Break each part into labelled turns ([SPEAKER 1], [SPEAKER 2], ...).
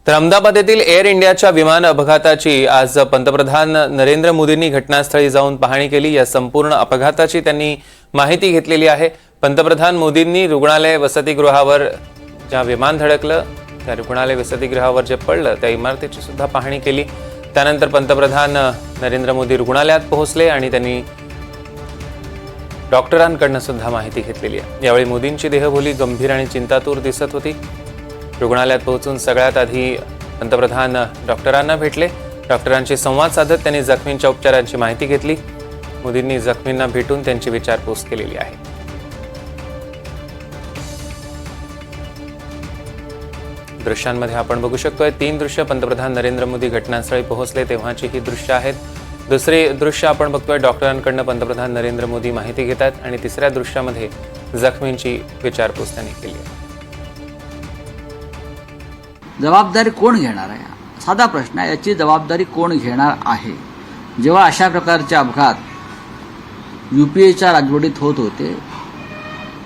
[SPEAKER 1] तर अहमदाबाद येथील एअर इंडियाच्या विमान अपघाताची आज पंतप्रधान नरेंद्र मोदींनी घटनास्थळी जाऊन पाहणी केली। या संपूर्ण अपघाताची त्यांनी माहिती घेतलेली आहे। पंतप्रधान मोदींनी रुग्णालय वसतिगृहावर ज्या विमान धडकलं त्या रुग्णालय वसतिगृहावर जे पडलं त्या इमारतीची सुद्धा पाहणी केली। त्यानंतर पंतप्रधान नरेंद्र मोदी रुग्णालयात पोहोचले आणि त्यांनी डॉक्टरांकडून सुद्धा माहिती घेतलेली आहे। यावेळी मोदींची देहबोली गंभीर आणि चिंतातूर दिसत होती। रुग्णालयात पोहोचून सगळ्यात आधी पंतप्रधान डॉक्टरांना भेटले। डॉक्टरांशी संवाद साधत त्यांनी जखमींच्या उपचारांची माहिती घेतली। मोदींनी जखमींना भेटून त्यांची विचारपूस केलेली आहे। दृश्यांमध्ये आपण बघू शकतोय 3 दृश्य पंतप्रधान नरेंद्र मोदी घटनास्थळी पोहोचले तेव्हाची ही दृश्य आहेत। दुसरे दृश्य आपण बघतोय डॉक्टरांकडून पंतप्रधान नरेंद्र मोदी माहिती घेतात आणि तिसऱ्या दृश्यामध्ये जखमींची विचारपूस त्यांनी केली आहे।
[SPEAKER 2] जबाबदारी कोण घेणार आहे? साधा प्रश्न आहे, याची जबाबदारी कोण घेणार आहे? जेव्हा अशा प्रकारचे अपघात यूपीएच्या राजवटीत होत होते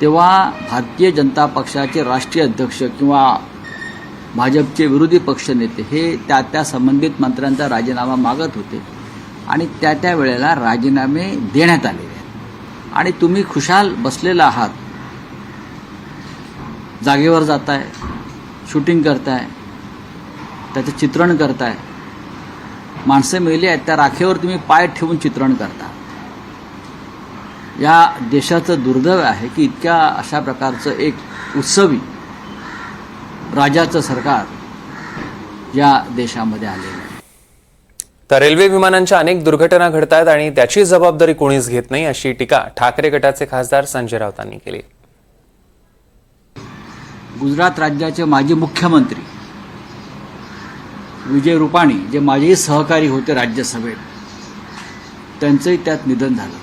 [SPEAKER 2] तेव्हा भारतीय जनता पक्षाचे राष्ट्रीय अध्यक्ष किंवा भाजपचे विरोधी पक्षनेते हे त्या संबंधित मंत्र्यांचा राजीनामा मागत होते आणि त्या वेळेला राजीनामे देण्यात आले आणि तुम्ही खुशाल बसलेला आहात, जागेवर जाताय, शूटिंग करताय, त्याचं चित्रण करताय। माणसं मेली आहेत त्या राखेवर तुम्ही पाय ठेवून चित्रण करता। या देशाचं दुर्दैव आहे की इतक्या अशा प्रकारचं एक उत्सवी राजाचं सरकार या देशामध्ये आलेलं आहे।
[SPEAKER 1] तर रेल्वे विमानांच्या अनेक दुर्घटना घडतात आणि त्याची जबाबदारी कोणीच घेत नाही अशी टीका ठाकरे गटाचे खासदार संजय राऊतांनी केली।
[SPEAKER 2] गुजरात राज्याचे माजी मुख्यमंत्री विजय रूपाणी जे माझे सहकारी होते राज्यसभेत, त्यांचंही त्यात निधन झालं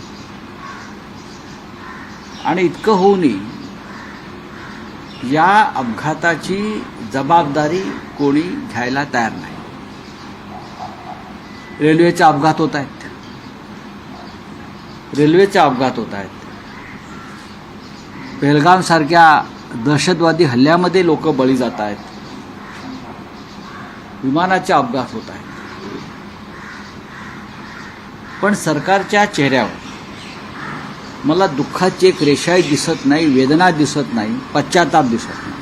[SPEAKER 2] आणि इतकं होऊनही या अपघाताची जबाबदारी कोणी घ्यायला तयार नाही। रेल्वेचे अपघात होत आहेत, रेल्वेचे अपघात होत आहेत। पहलगाम सारख्या दहशतवादी हल्ल्यामध्ये लोक बळी जात आहेत, विमानाचे अपघात होत आहेत। पण सरकारच्या चेहऱ्यावर मला दुःखाची एक रेषाही दिसत नाही, वेदना दिसत नाही, पश्चाताप दिसत नाही।